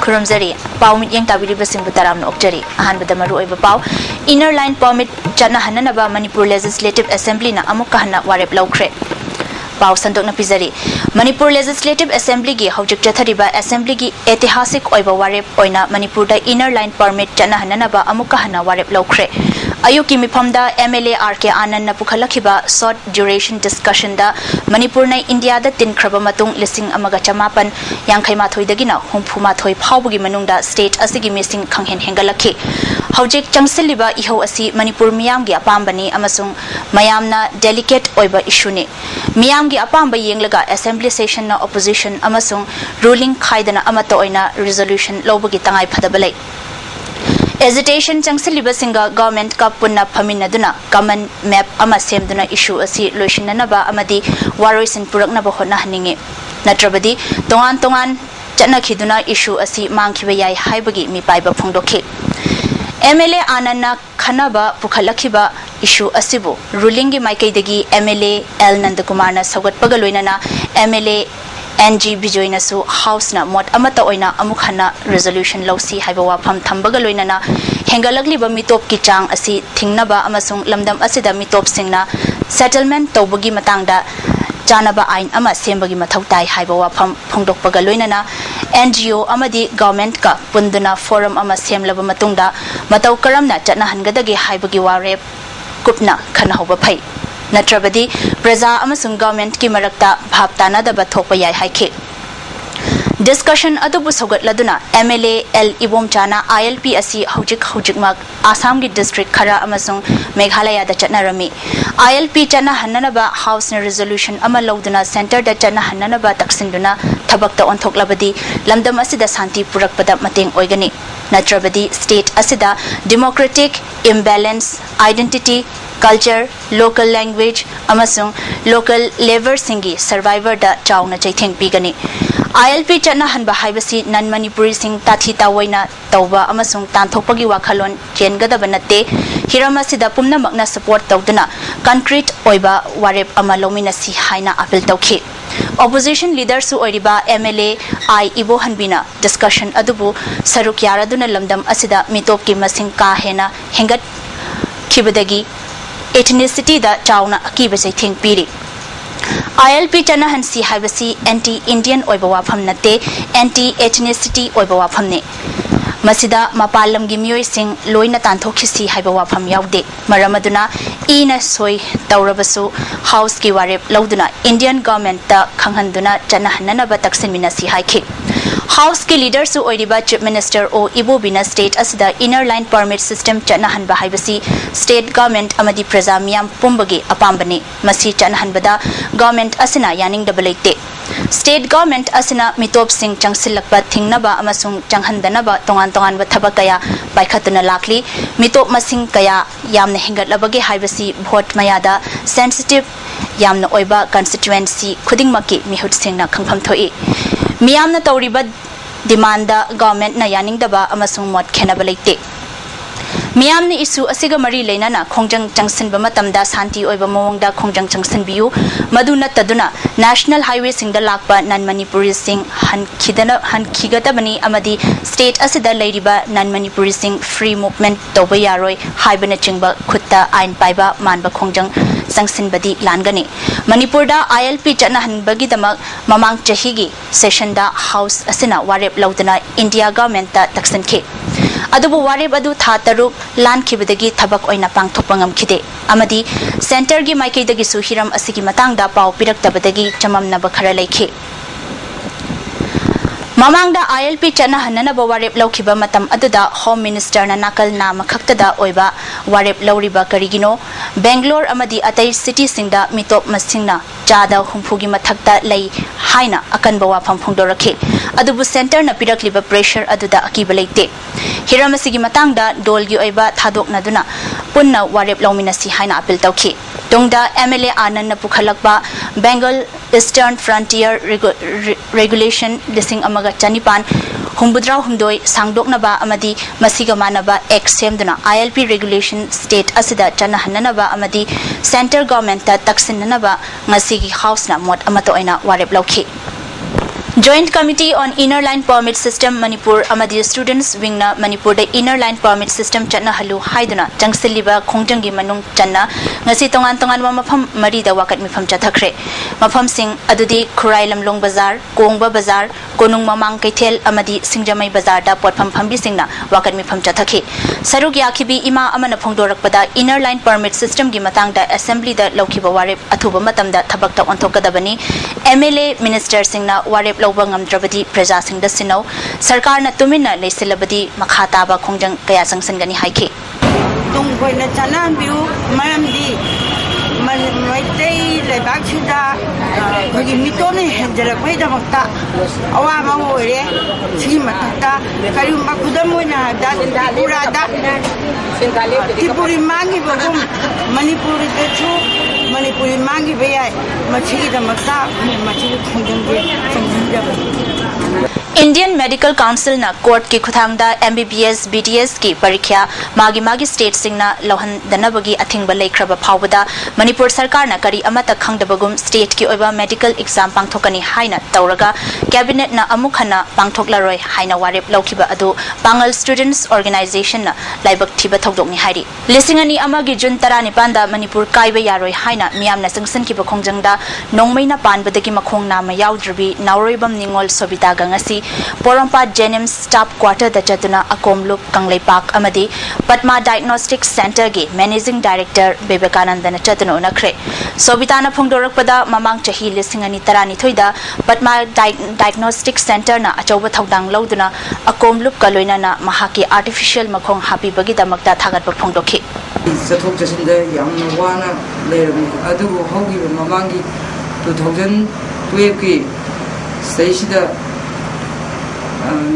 Kurumzari, Pau mit yang tabiri basing butaram no okjari, ahan badamaru oiba pau, inner line permit chana hananaba Manipur Legislative Assembly na amuk kahana warep laukre. Pau sandok na pizari, Manipur Legislative Assembly gi haujik chathariba Assembly gi etihasik oiba warep oina Manipur da inner line permit chana hananaba amuk kahana warep laukre. Ayuki mifamda MLA RK Anand na pukhalakhiba short duration discussion da Manipur na India da tin khraba matung lising amaga chamapan yangkhai mathoi dagina humpu mathoi phawbugi manungda state asigi missing khanghen hengalakhi hojik changsiliba iho asi Manipur miyam gi apambani amasung mayamna delicate oiba issue ni miyam gi apamba yenglaga assembly session na opposition amasung ruling khaidana amato oina resolution lobagi tangai phadabalai Hesitation changsiliba singa government ka punna phaminaduna common map ama semduna issue asi loishinanaba amadi waroisin puraknaba hotna haninge natrabadi tongan chana khiduna issue asi mangkhiba yai haibagi mi paiba phongdokhe MLA Anana khanaba pukhalakhiba issue asibu ruling gi maikaidagi MLA L Nandakumar na sagatpaga loinana MLA NG Bijoyna su house na mot amata oina amukhana resolution lawsi haiba wafam thambaga loinana hengalagli ba mitop ki chang asi thingnaba amasung lamdam asida mitop singna settlement tawbagi matangda janaba ain ama sembagi mathau tai haiba wafam phongdokpaga loinana NGO amadi government ka punduna forum ama semlaba matungda matau karamna chana hangadagi haibagi warep kupna khana hoba phai Natrabadi, Praja amasung government ki marakta bhaptana da bathokpa yai haike. Discussion adubu sogat laduna MLA L Ibom Chana ILP asi hujik mak Assam gi district khara amasung Meghalaya da chatnarami. ILP chana hananaba house na resolution ama loduna center da chana hananaba taksinduna thabakta onthoklabadi lamdam asida santi purakpada mateng oigani. Natrabadi state asida democratic imbalance identity culture, local language, amasung local labor singi survivor da chauna chaitheng pigani. ILP chana hanba haibasi nan Manipuri sing tathi tawaina tawba amasung tanthokpagi wakhalon chengadaba natte hiramasida pumna makna support tawduna concrete oiba warep ama lomina si haina appeal tawkhi. Opposition leader su oiriba MLA I Ibo Hanbina discussion adubu saruk yaraduna lamdam asida mitop ki masing ka hena hengat khibadagi ethnicity da chauna akiba chaitheng piri ILP chana hansi haibasi anti Indian oiba wafam nate anti ethnicity oiba wafam ne masida mapalam gi mioi sing loina tanthokisi haiba wafam yaude maramaduna ina soi tawrabasu house ki warep lauduna Indian government ta khanghanduna chana hanana ba taksin minasi haike House ki leader su oiriba Chief Minister o Ibo Bina State asida inner line permit system chana hanba haibasi state government amadi praja miyam pumbagi apambani masi chana hanbada government asina yaning dabalaite state government asina mitop sing changsilakpa thingnaba amasung changhandanaba tongan ba thabakaya paikhatuna lakli mitop masing kaya yamna hengatlabage haibasi vote mayada sensitive yamna oiba constituency khudingmaki mihut singna khangpham thoi miyamna tawriba demanda government na yaning daba amasung mot khenaba leite miyamni issue asiga mari leinana khongjang changsin ba matamda santi oiba mawangda khongjang changsin biu maduna taduna national highway singda lakpa nan Manipuri sing han khigata bani amadi state asida leiriba nan Manipuri sing free movement toba yaroi haibana chingba khutta ain paiba manba khongjang changsin badi langani Manipur da ILP chana hanbagi damak mamang chahigi session da house asina warep laudana India government ta taksan ke adubu warep adu tha taruk lan khibadagi thabak oina pangthokpa ngamkhide amadi center gi maikei dagi su hiram asigi matangda pau pirak tabadagi chamamna bakhara laikhe mamangda ILP chana hanana ba warep laukhiba matam aduda home minister na nakal na makhaktada oiba warep lauriba karigino Bangalore amadi atai city singda mitop masingna jada humphugi mathakta lei haina akanba wafam phongdorakhe adubu center na pirakliba pressure aduda akiba leite hiramasigi matangda dolgi oiba thadokna duna punna warep laumina si haina appeal tawkhi tongda MLA Anand na pukhalakba Bengal Eastern Frontier Regulation lising amaga chanipan humbudraw humdoi sangdoknaba amadi masiga manaba examduna ILP regulation state asida chana hananaba amadi center government ta taksinanaba ngasigi house na mot amato oina warep laukhi Joint Committee on Inner Line Permit System Manipur amadi students wingna Manipur the Inner Line Permit System chatna halu haiduna changsiliba khongjangi manung channa ngasi tongan mafam mari da wakat mifam chathakre mafam sing adudi Khurai Lamlong Bazar Kongba Bazar Konung Mamang Kaithel amadi Singjamai Bazar da potpham phambi singna wakat mifam chathakhi saruk yakhibi ima amana phongdorakpada Inner Line Permit System gi matang da assembly da lokhiba warep athuba matam da thabak ta onthokadabani MLA minister singna warep lawba ngamdrabadi praja singda sino sarkar na tumina leisilabadi makha taba khongjang kaya sangsangani haikhe tung koina chanan biu maramdi maitei lebak sida kogi mitone henjara koi da makta awa ma ore si matta karium ba kudam moina da pura da tipuri mangi bagum manipuri de chu Manipuri mangi beya machigi da makta machigi khongjang ge sangjang Indian Medical Council na court ki khuthangda MBBS BDS ki parikya magi state singna lohan danabagi athingba leikraba phawbada Manipur sarkar na kari amata khangdabagum state ki oiba medical exam pangthokani haina tawraga cabinet na amukhana pangthoklaroi haina warep lokhiba adu Bangal Students Organization na laibak thiba thodokni hairi lisingani amagi June 19 da Manipur kaiba yaroi haina miyamna sangsan ki bakhongjangda nongmaina panbadagi makhong nama yaudrbi nauroibam ningol sobita gangasi Porompa Jenims Staff Quarter da Chatuna Akomlup Kangleipak Amadi Padma Diagnostic Center ge Managing Director Bebekananda na Chatuna Unakre Sobitana Phongdorakpada Mamang Chahi Lisingani Tarani Thoida Padma Diagnostic Center na Achoba Thodang Loduna Akomlup Kaloina na Mahaki Artificial Makhong Happy Bagi Damakta Thagat Phongdokhi Sathok Jasinda Yamna Wana Lerami Adu Hogi Mamangi 2012 ki Station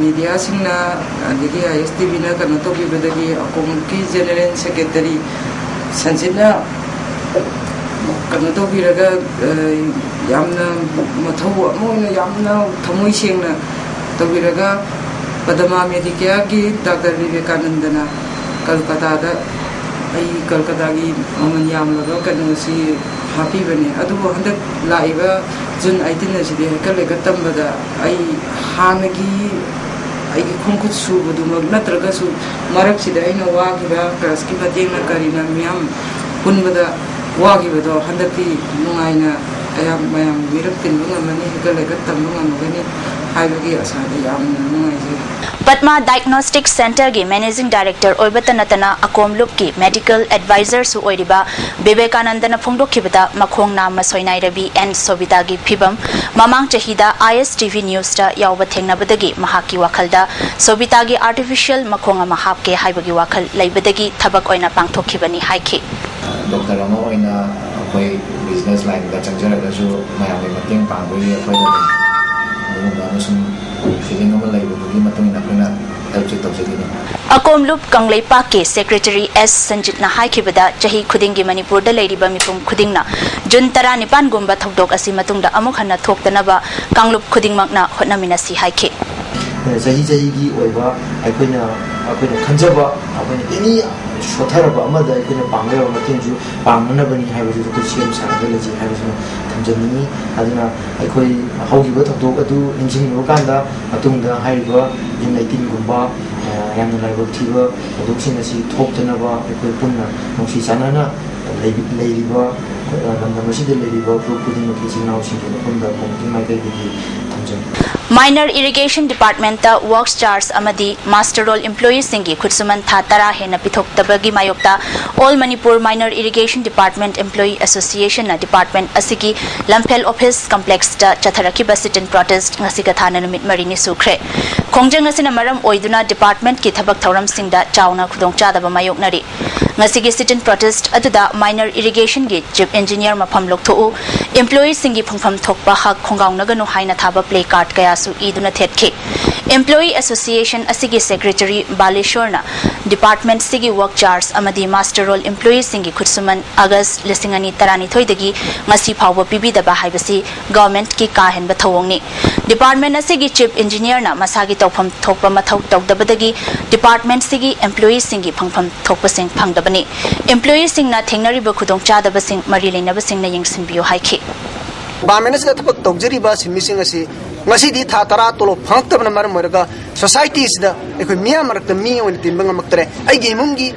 media singna adigi ISTV na kana to bi badagi akomki general secretary sanjina kana to bi raga yamna mathau moina yamna thamoi sengna to bi raga padama medica gi Dr. Vivekanandana Kolkata da ai Kolkata gi aman yamla kana si happy bane adu handak laiba June 18 na sidi kale gatambada ai hanagi ai khongkhut su budumag natraga su marak sida aina wagiba class ki bateng na karina miyam punbada wagiba handati nungaina ayam mayam mirak tin ngamani kale gatam ngamani haibagi asada yamna nungaise Padma Diagnostic Center ge Managing Director Oibatanatana Akomlup ki Medical Advisor su oiriba Bebekananda na phongdokhibada makhong nam masoinai rabi and Sobita gi phibam mamang chahida ISTV News ta yawba thengnabadagi mahaki wakhalda Sobita gi artificial makhong ama hapke haibagi wakhal leibadagi thabak oina pangthokhibani haikhe Dr. Rama oina akoi business line da changjara su mayam mateng pangoi akoi da sum feeling ama leibadagi matong ina kuna Akomlup Kangleipak ke Secretary S Sanjit na haikibada chahi khudingi Manipur da leiriba mipum khudingna June 19 gumba thodok asi matungda amuk hana thoktanaba Kanglup khudingmakna hotnamina si haike chahi gi oiba aikoina khanjaba aikoina any sotharaba amada aikoina bangla matingju bangmanabani haibu ko siem sarga leji haibu thamjani aduna aikoi haugiba thodok adu injing ro kanda atungda haiba June 19 gumba yamna laibak thiba thodoksin asi thoktanaba aikoi punna nongsi chanana leiriba namnamasi de leiriba proding ki sinau singena punda pongti mai kai gi thamjani Minor Irrigation Department ta Works Charge amadi Master Role Employees singi khutsuman tha tara hena pithoktabagi mayokta All Manipur Minor Irrigation Department Employee Association na department asigi Lamphel Office Complex ta chatharaki sit-in protest ngasiga thana numit marini sukre khongjang asina maram oiduna department ki thabak thoram singda chauna khudong chadaba mayoknari ngasigi sit-in protest aduda Minor Irrigation gi Chief Engineer mafam loktho employees singi phangpham thokpa hak khongaunaganu haina thaba play card kaya su iduna thetke Employee Association asigi Secretary Baleshwarna Department sigi Work Charge amadi Master Role Employees singi khutsuman August lisingani tarani thoidagi ngasi phawba pibi daba haibasi government ki kahenba thawongni Department asigi Chief Engineer na masagi tawpham thokpa mathau tawdabadagi Department sigi Employees singi phangpham thokpa sing phangdabani Employees singna thengnari ba khudong chadaba sing mari leinaba singna yengsinbiyo haikhe Bamenes ka tapak togjari ba sinmising asi ngasi di tha tara tolo phang tab na mar morga societies da ekoi miya marak mi on tin bang maktre ai gi mungi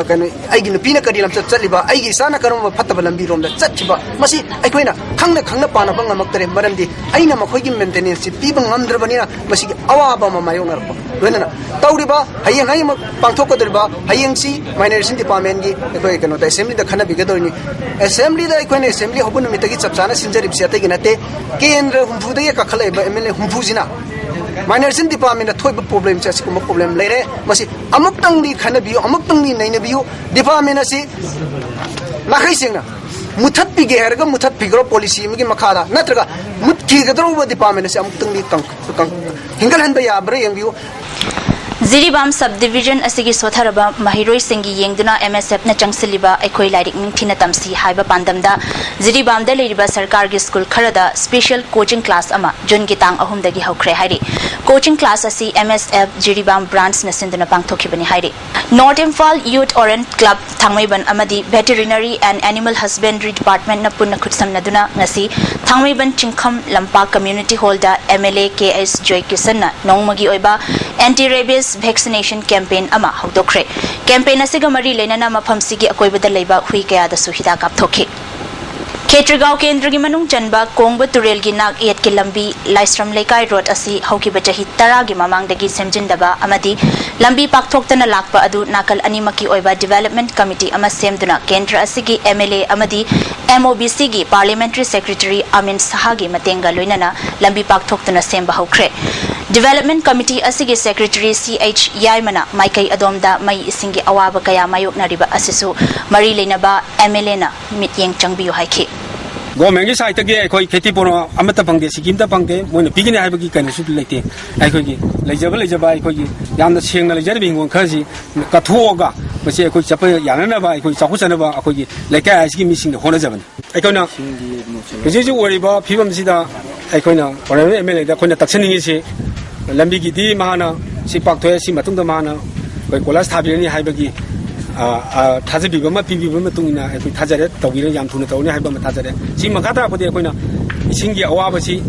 kanu ai gi nupi na kadi lam chat liba ai gi sana karum phatta lambi rom da chatchiba masi ekoi na khangna pana bang maktre maram di aina ma khoi gi maintenance pi bang amdra bani na masi gi awa ba ma mayo nar ko wenana tawri ba hayang hay ma pangthok ko derba hayang si minority department gi ekoi kanu da assembly da khana biga dorni assembly da ekoi ne assembly hobun mi tagi chapchana sinjari bsiate gi nate kendra humbu da ya ka khalai ba mle humbu jina minority department da thoi ba problem cha sikuma problem lere masi amuk tang ni khana biyo amuk tang ni naina biyo department asi lakhai singna muthat pi ge herga muthat pi gro policy mi gi makhada natraga mut ki gadro ba department asi amuk tang ni kang hingal han ba ya bre yang biyo Ziribam subdivision asigi sotharaba mahiroi singi yengduna MSF na changsiliba ekoi lairik ningthina tamsi haiba pandamda Ziribam da leiriba sarkar gi school kharada special coaching class ama jun gi tang ahum dagi haukhre hairi coaching class asi MSF Ziribam branch na sinduna pangthokibani hairi North Imphal Youth Orient Club Thangmaiban amadi veterinary and animal husbandry department na punna khutsamnaduna ngasi Thangmaiban Chingkham Lampa community hall da MLA KS Joy Kisan na nongmagi oiba anti rabies vaccination campaign ama hawdokre campaign asiga mari lenana mafam sigi akoibada leiba hui kaya da suhida kapthokhi Ketrigao Kendra gi manung chanba Kongba Turel gi nak yet ki lambi Laisram Lekai road asi hauki bajahi tara gi mamang dagi semjindaba amadi lambi pakthokta na lakpa adu nakal animaki oiba development committee ama semduna Kendra asigi MLA amadi MOBC gi parliamentary secretary Amin Sahagi matenga loinana lambi pakthokta na semba haukre development committee asigi secretary CH Yaimana Maikai Adomda mai isingi awaba kaya mayok na riba asisu mari leinaba MLA na mityeng changbiyo haiki Government ki side ke koi kheti pono amata pangde sikim ta pangde moina bigine hai bagi kan su lete ai khoi gi lejaba ai khoi gi yamna chengna lejar bingon khaji ka thuoga base khoi chapa yana na ba ai khoi chaku chana ba khoi gi lekai ai gi missing de hona jaban ai khona ji wori ba phibam sida ai khoina honorable MLA da khoina taksaningi se lambi gi di mahana si pakthoya si matung da mahana koi kolas thabirani hai bagi 타자비가 막 비비면 뚱이나 그 타자래 독일은 양투는 더우니 할범 타자래 지금 가다 보대 거기나 신기 어와버시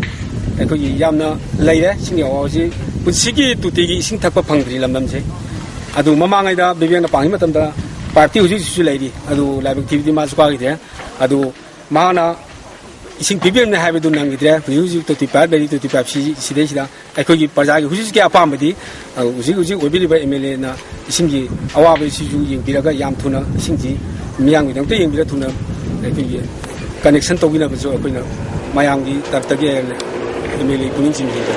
거기 양나 레이래 신기 어와버시 부시기 뚜띠기 신탁과 방들이 람남세 아두 마망이다 비비나 방이 맞던다 파티 우지 수수 레이디 아두 라이브 티비 마스과기 돼 아두 마하나 이신 비비는 하베도 남기더라 뮤직 또 티파 베리 또 티파 시대시다 거기 바자기 후지게 아파마디 우지 오빌리바 MLA나 이신기 아와베 시주 영비라가 양투나 신지 미양이 또 영비라 투나 거기 커넥션 또기나 버저 거기나 마양기 답답게 MLA 군인 짐지다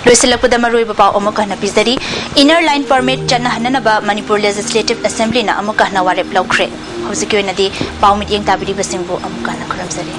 Loisilapda maroi bapa omoka na pizari inner line permit channa hananaba Manipur Legislative Assembly na amoka na warep laukre hosiki oinadi paumit yeng tabiri basingbu amoka na khuramsari